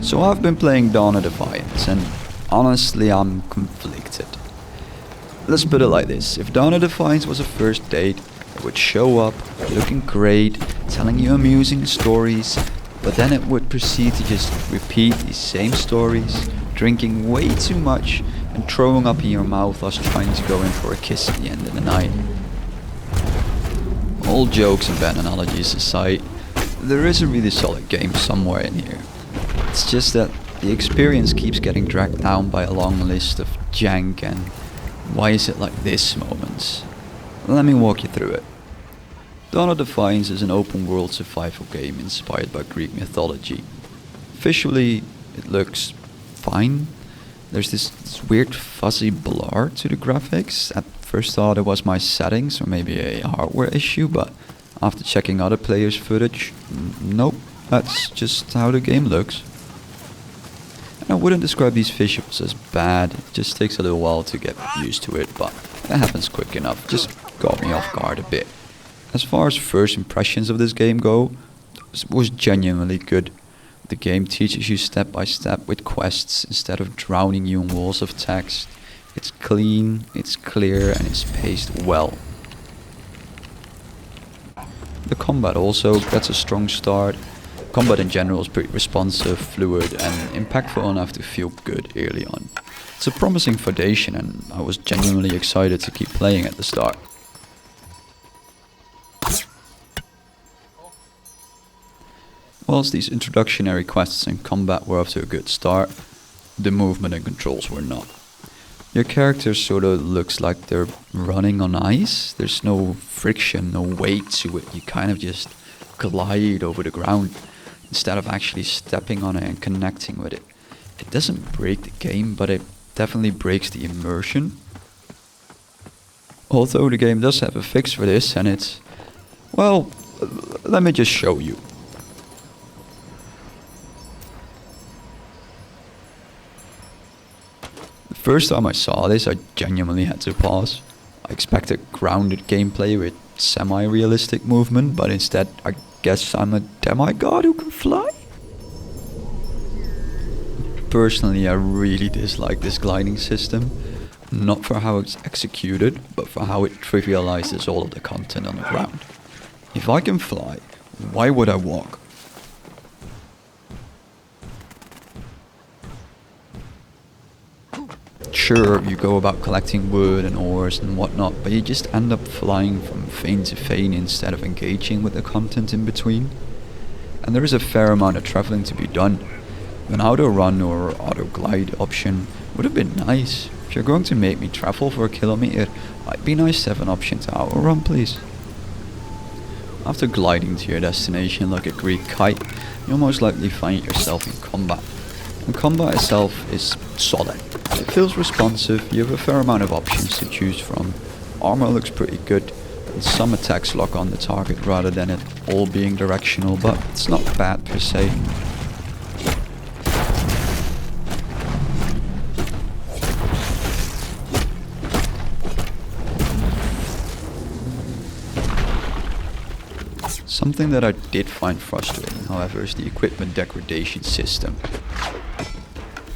So I've been playing Dawn of Defiance, and honestly I'm conflicted. Let's put it like this: if Dawn of Defiance was a first date, it would show up, looking great, telling you amusing stories, but then it would proceed to just repeat these same stories, drinking way too much, and throwing up in your mouth whilst trying to go in for a kiss at the end of the night. All jokes and bad analogies aside, there is a really solid game somewhere in here. It's just that the experience keeps getting dragged down by a long list of jank and why is it like this moments. Let me walk you through it. Dawn of Defiance is an open world survival game inspired by Greek mythology. Visually, it looks fine. There's this weird fuzzy blur to the graphics. At first thought it was my settings or maybe a hardware issue, but after checking other players' footage, nope, that's just how the game looks. And I wouldn't describe these visuals as bad, it just takes a little while to get used to it, but it happens quick enough, just caught me off guard a bit. As far as first impressions of this game go, it was genuinely good. The game teaches you step by step with quests instead of drowning you in walls of text. It's clean, it's clear, and it's paced well. The combat also gets a strong start. Combat in general is pretty responsive, fluid, and impactful enough to feel good early on. It's a promising foundation, and I was genuinely excited to keep playing at the start. Whilst these introductory quests and combat were off to a good start, the movement and controls were not. Your character sort of looks like they're running on ice. There's no friction, no weight to it. You kind of just glide over the ground instead of actually stepping on it and connecting with it. It doesn't break the game, but it definitely breaks the immersion. Although the game does have a fix for this, and it's, well, let me just show you. The first time I saw this, I genuinely had to pause. I expected grounded gameplay with semi-realistic movement, but instead I guess I'm a demigod who can fly? Personally, I really dislike this gliding system. Not for how it's executed, but for how it trivializes all of the content on the ground. If I can fly, why would I walk? Sure, you go about collecting wood and ores and whatnot, but you just end up flying from vein to vein instead of engaging with the content in between. And there is a fair amount of traveling to be done. An auto run or auto glide option would have been nice. If you're going to make me travel for a kilometer, it'd be nice to have an option to auto run, please. After gliding to your destination like a Greek kite, you'll most likely find yourself in combat. The combat itself is solid. It feels responsive, you have a fair amount of options to choose from. Armor looks pretty good, and some attacks lock on the target rather than it all being directional, but it's not bad per se. Something that I did find frustrating, however, is the equipment degradation system.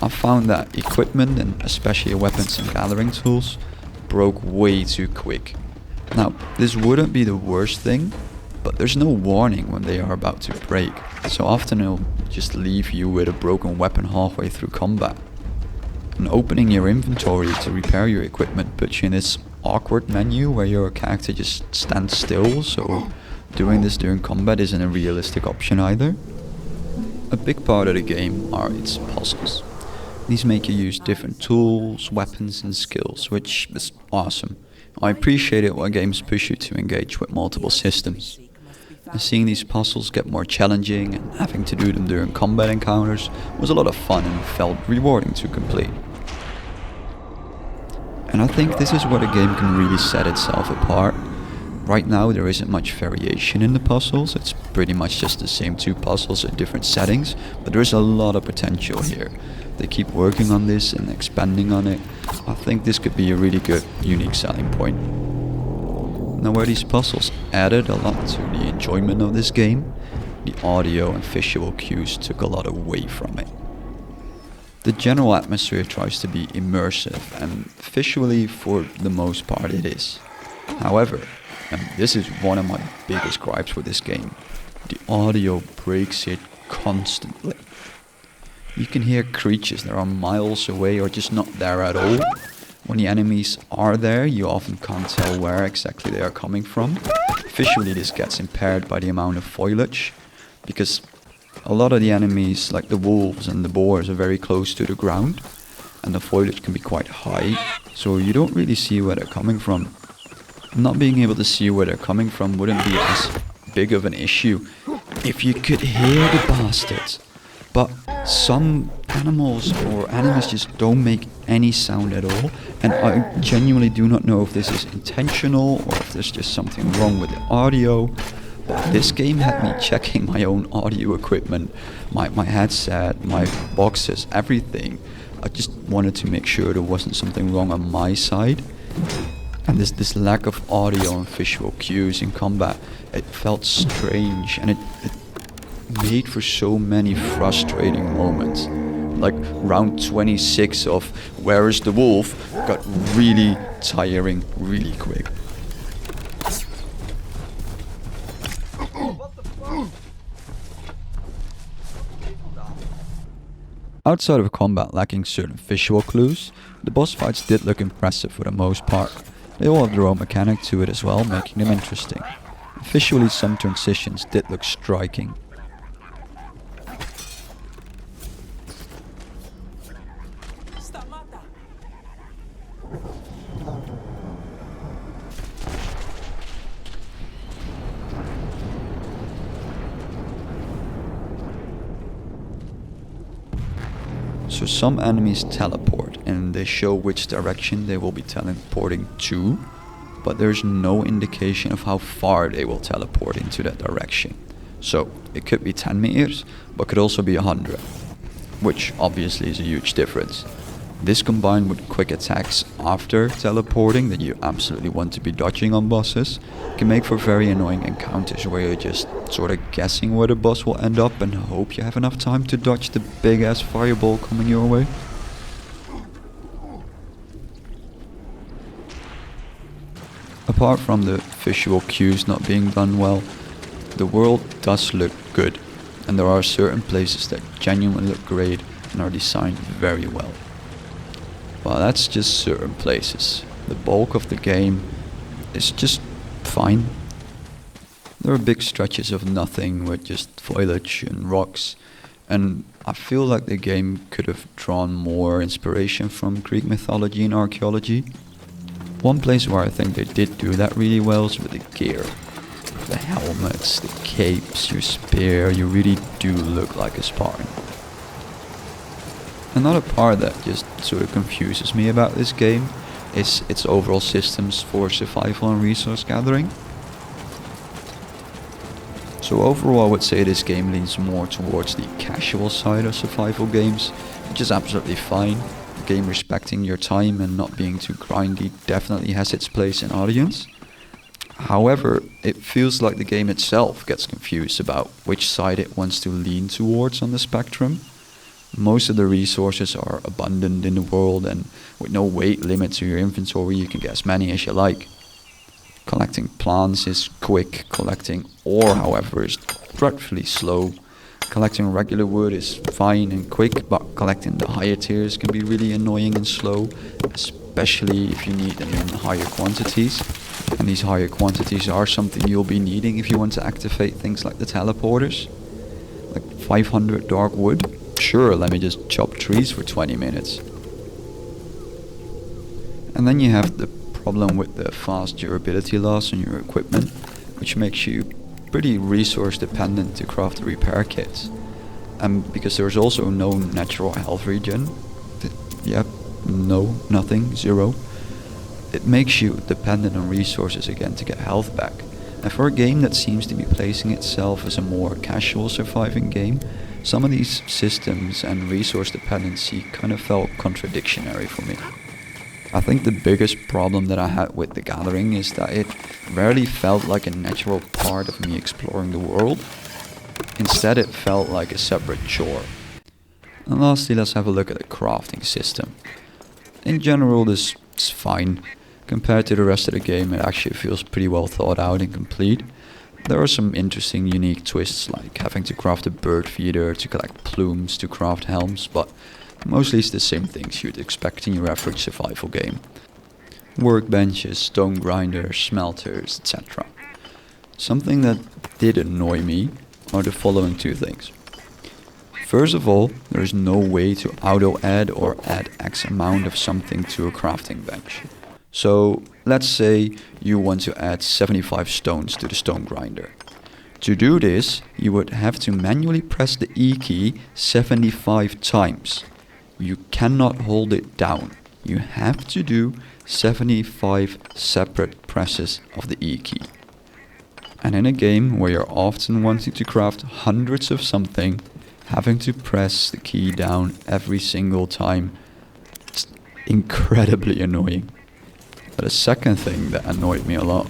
I found that equipment, and especially weapons and gathering tools, broke way too quick. Now, this wouldn't be the worst thing, but there's no warning when they are about to break, so often it'll just leave you with a broken weapon halfway through combat. And opening your inventory to repair your equipment puts you in this awkward menu where your character just stands still, so doing this during combat isn't a realistic option either. A big part of the game are its puzzles. These make you use different tools, weapons and skills, which is awesome. I appreciate it when games push you to engage with multiple systems. And seeing these puzzles get more challenging and having to do them during combat encounters was a lot of fun and felt rewarding to complete. And I think this is where the game can really set itself apart. Right now there isn't much variation in the puzzles, it's pretty much just the same two puzzles in different settings, but there is a lot of potential here. They keep working on this and expanding on it. I think this could be a really good, unique selling point. Now where these puzzles added a lot to the enjoyment of this game, the audio and visual cues took a lot away from it. The general atmosphere tries to be immersive, and visually for the most part it is. However, and this is one of my biggest gripes with this game, the audio breaks it constantly. You can hear creatures that are miles away or just not there at all. When the enemies are there, you often can't tell where exactly they are coming from. Visually this gets impaired by the amount of foliage, because a lot of the enemies, like the wolves and the boars, are very close to the ground, and the foliage can be quite high, so you don't really see where they're coming from. Not being able to see where they're coming from wouldn't be as big of an issue if you could hear the bastards. But some animals or enemies just don't make any sound at all, and I genuinely do not know if this is intentional or if there's just something wrong with the audio. But this game had me checking my own audio equipment, my headset, my boxes, everything. I just wanted to make sure there wasn't something wrong on my side. And this lack of audio and visual cues in combat, it felt strange, and it made for so many frustrating moments. Like round 26 of Where is the Wolf got really tiring really quick. Outside of combat lacking certain visual clues, the boss fights did look impressive for the most part. They all have their own mechanic to it as well, making them interesting. Visually, some transitions did look striking. So some enemies teleport, and they show which direction they will be teleporting to, but there's no indication of how far they will teleport into that direction. So it could be 10 meters, but could also be 100, which obviously is a huge difference. This combined with quick attacks after teleporting that you absolutely want to be dodging on bosses can make for very annoying encounters where you're just sort of guessing where the boss will end up and hope you have enough time to dodge the big ass fireball coming your way. Apart from the visual cues not being done well, the world does look good, and there are certain places that genuinely look great and are designed very well. Well, that's just certain places. The bulk of the game is just fine. There are big stretches of nothing with just foliage and rocks, and I feel like the game could have drawn more inspiration from Greek mythology and archaeology. One place where I think they did do that really well is with the gear. The helmets, the capes, your spear, you really do look like a Spartan. Another part that just sort of confuses me about this game is its overall systems for survival and resource gathering. So overall I would say this game leans more towards the casual side of survival games, which is absolutely fine. The game respecting your time and not being too grindy definitely has its place in audience. However, it feels like the game itself gets confused about which side it wants to lean towards on the spectrum. Most of the resources are abundant in the world, and with no weight limit to your inventory you can get as many as you like. Collecting plants is quick, collecting ore however is dreadfully slow. Collecting regular wood is fine and quick, but collecting the higher tiers can be really annoying and slow, especially if you need them in higher quantities. And these higher quantities are something you'll be needing if you want to activate things like the teleporters. Like 500 dark wood? Sure, let me just chop trees for 20 minutes. And then you have the problem with the fast durability loss on your equipment, which makes you pretty resource dependent to craft the repair kits. And because there's also no natural health regen, nothing, zero, it makes you dependent on resources again to get health back. And for a game that seems to be placing itself as a more casual surviving game, some of these systems and resource dependency kind of felt contradictory for me. I think the biggest problem that I had with the Gathering is that it rarely felt like a natural part of me exploring the world. Instead it felt like a separate chore. And lastly, let's have a look at the crafting system. In general, this is fine. Compared to the rest of the game, it actually feels pretty well thought out and complete. There are some interesting unique twists, like having to craft a bird feeder to collect plumes to craft helms, but mostly it's the same things you'd expect in your average survival game. Workbenches, stone grinders, smelters, etc. Something that did annoy me are the following two things. First of all, there is no way to auto-add or add X amount of something to a crafting bench. So let's say you want to add 75 stones to the stone grinder. To do this, you would have to manually press the E key 75 times. You cannot hold it down. You have to do 75 separate presses of the E key. And in a game where you're often wanting to craft hundreds of something, having to press the key down every single time, it's incredibly annoying. But the second thing that annoyed me a lot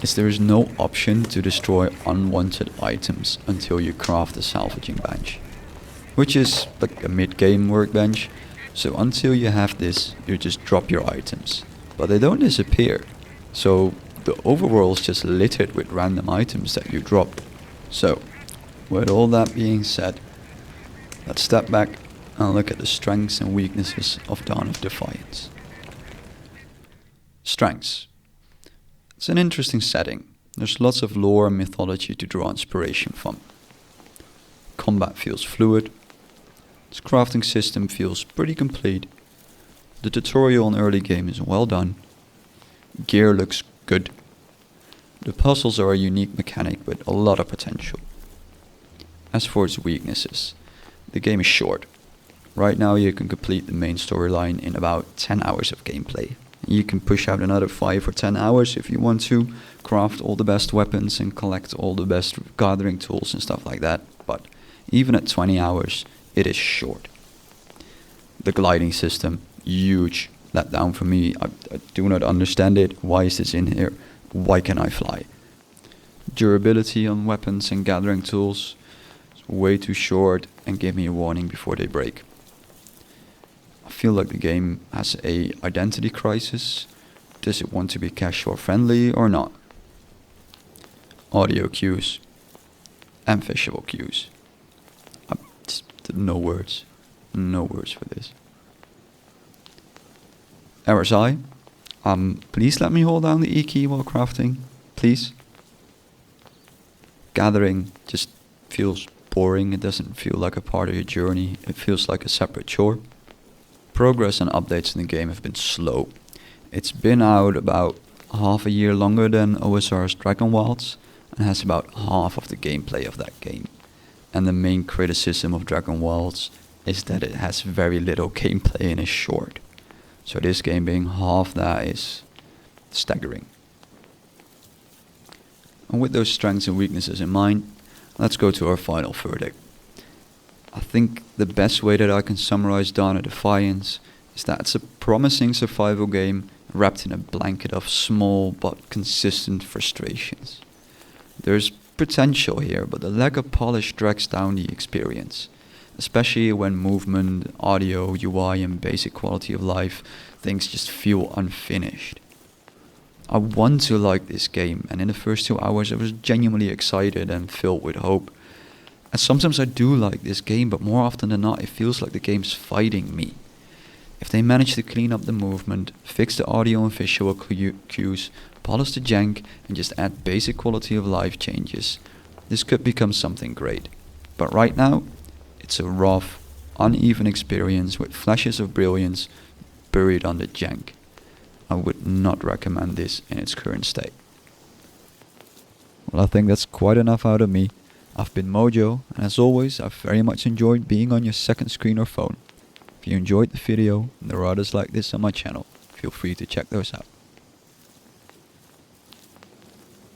is there is no option to destroy unwanted items until you craft a salvaging bench, which is like a mid-game workbench. So until you have this, you just drop your items, but they don't disappear. So the overworld is just littered with random items that you drop. So with all that being said, let's step back and look at the strengths and weaknesses of Dawn of Defiance. Strengths. It's an interesting setting. There's lots of lore and mythology to draw inspiration from. Combat feels fluid. Its crafting system feels pretty complete. The tutorial in early game is well done. Gear looks good. The puzzles are a unique mechanic with a lot of potential. As for its weaknesses, the game is short. Right now you can complete the main storyline in about 10 hours of gameplay. You can push out another 5 or 10 hours if you want to, craft all the best weapons and collect all the best gathering tools and stuff like that, but even at 20 hours, it is short. The gliding system, huge letdown for me. I do not understand it. Why is this in here? Why can I fly? Durability on weapons and gathering tools, way too short and give me a warning before they break. I feel like the game has a identity crisis. Does it want to be casual friendly or not? Audio cues and visual cues. No words for this. RSI, please let me hold down the E key while crafting, please. Gathering just feels boring. It doesn't feel like a part of your journey. It feels like a separate chore. Progress and updates in the game have been slow. It's been out about half a year longer than OSR's Dragon Wilds and has about half of the gameplay of that game. And the main criticism of Dragon Wilds is that it has very little gameplay and is short. So this game being half that is staggering. And with those strengths and weaknesses in mind, let's go to our final verdict. I think the best way that I can summarize Dawn of Defiance is that it's a promising survival game wrapped in a blanket of small but consistent frustrations. There's potential here, but the lack of polish drags down the experience, especially when movement, audio, UI and basic quality of life things just feel unfinished. I want to like this game, and in the first 2 hours I was genuinely excited and filled with hope. And sometimes I do like this game, but more often than not it feels like the game's fighting me. If they manage to clean up the movement, fix the audio and visual cues, polish the jank and just add basic quality of life changes, this could become something great. But right now, it's a rough, uneven experience with flashes of brilliance buried under jank. I would not recommend this in its current state. Well, I think that's quite enough out of me. I've been Mojo, and as always, I've very much enjoyed being on your second screen or phone. If you enjoyed the video, and there are others like this on my channel, feel free to check those out.